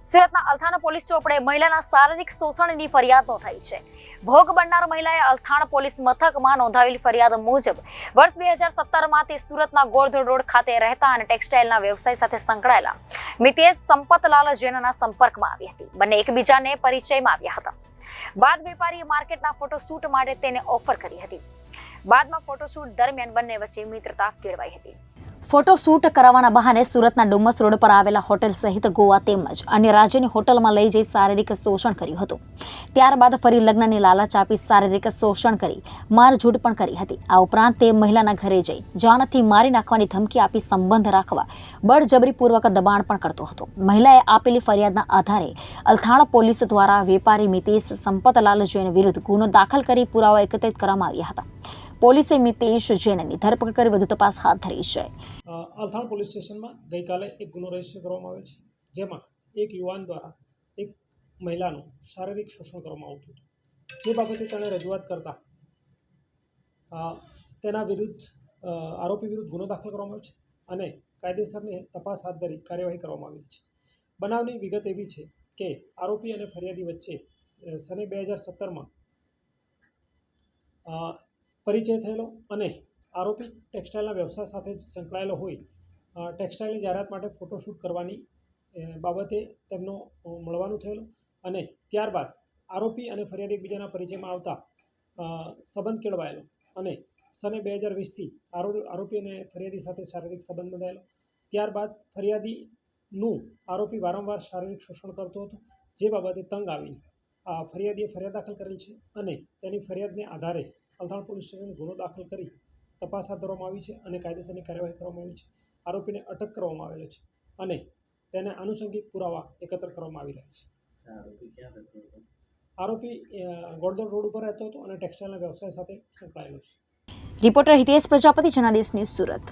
સુરતના અલથાણ પોલીસ ચોપડે મહિલાના શારીરિક શોષણની ફરિયાદ નોંધાઈ છે. ભોગ બનનાર મહિલાએ અલથાણ પોલીસ મથકમાં નોંધાવેલી ફરિયાદ મુજબ વર્ષ 2017માં તે સુરતના ગોરધોડ રોડ ખાતે રહેતા અને ટેક્સટાઇલના વ્યવસાય સાથે સંકળાયેલા મિતેશ સંપતલાલ જૈનના સંપર્કમાં આવી હતી. બંને એકબીજાને પરિચયમાં આવ્યા હતા. બાદ વેપારીએ માર્કેટના ફોટોશૂટ માટે તેને ઓફર કરી હતી. બાદમાં ફોટોશૂટ દરમિયાન બંને વચ્ચે મિત્રતા કેળવાઈ હતી. ફોટોશૂટ કરાવવાના બહાને સુરતના ડુમસ રોડ પર આવેલા હોટેલ સહિત ગોવા તેમજ અન્ય રાજ્યની હોટલમાં લઈ જઈ શારીરિક શોષણ કર્યું હતું. ત્યારબાદ ફરી લગ્નની લાલચ આપી શારીરિક શોષણ કરી મારઝૂડ પણ કરી હતી. આ ઉપરાંત તે મહિલાના ઘરે જઈ જાનથી મારી નાખવાની ધમકી આપી સંબંધ રાખવા બળજબરીપૂર્વક દબાણ પણ કરતો હતો. મહિલાએ આપેલી ફરિયાદના આધારે અલથાણ પોલીસ દ્વારા વેપારી મિતેશ સંપતલાલ જૈન વિરુદ્ધ ગુનો દાખલ કરી પુરાવા એકત્રિત કરવામાં આવ્યા હતા. પોલીસે મિતેશ જૈનની ધરપકડ કરી વધુ તપાસ હાથ ધરી છે. અલથાણ પોલીસ સ્ટેશનમાં ગઈકાલે એક ગુનો રજીસ્ટર કરવામાં આવેલ છે, જેમાં એક યુવાન દ્વારા એક મહિલાનું શારીરિક શોષણ કરવામાં આવતું હતું. જે બાબતે તેણે રજૂઆત કરતા તેના વિરુદ્ધ આરોપી વિરુદ્ધ ગુનો દાખલ કરવામાં આવ્યો છે અને કાયદેસરની તપાસ હાથ ધરી કાર્યવાહી કરવામાં આવેલી છે. બનાવની વિગત એવી છે કે આરોપી અને ફરિયાદી વચ્ચે સને 2017માં પરિચય થયેલો અને આરોપી ટેક્સટાઇલના વ્યવસાય સાથે સંકળાયેલો હોય ટેક્સટાઇલની જાહેરાત માટે ફોટોશૂટ કરવાની બાબતે તેમનો મળવાનું થયેલું અને ત્યારબાદ આરોપી અને ફરિયાદી એકબીજાના પરિચયમાં આવતા સંબંધ કેળવાયેલો અને સને 2020થી આરોપી અને ફરિયાદી સાથે શારીરિક સંબંધ બંધાયેલો. ત્યારબાદ ફરિયાદીનું આરોપી વારંવાર શારીરિક શોષણ કરતો હતો, જે બાબતે તંગ આવીને ફરિયાદીએ ફરિયાદ દાખલ કરેલ છે અને તેની ફરિયાદને આધારે અલથાણ પોલીસ સ્ટેશને ગુનો દાખલ કરી તપાસ હાથ ધરવામાં આવી છે અને કાયદેસરની કાર્યવાહી કરવામાં આવી છે. આરોપીને અટક કરવામાં આવેલો છે અને તેને આનુષંગિક પુરાવા એકત્ર કરવામાં આવી રહ્યા છે. આરોપી ગોરધોડ રોડ ઉપર રહેતો હતો અને ટેક્સટાઇલના વ્યવસાય સાથે સંકળાયેલો છે. Reporter Hitesh Prajapati, Janadesh news, Surat.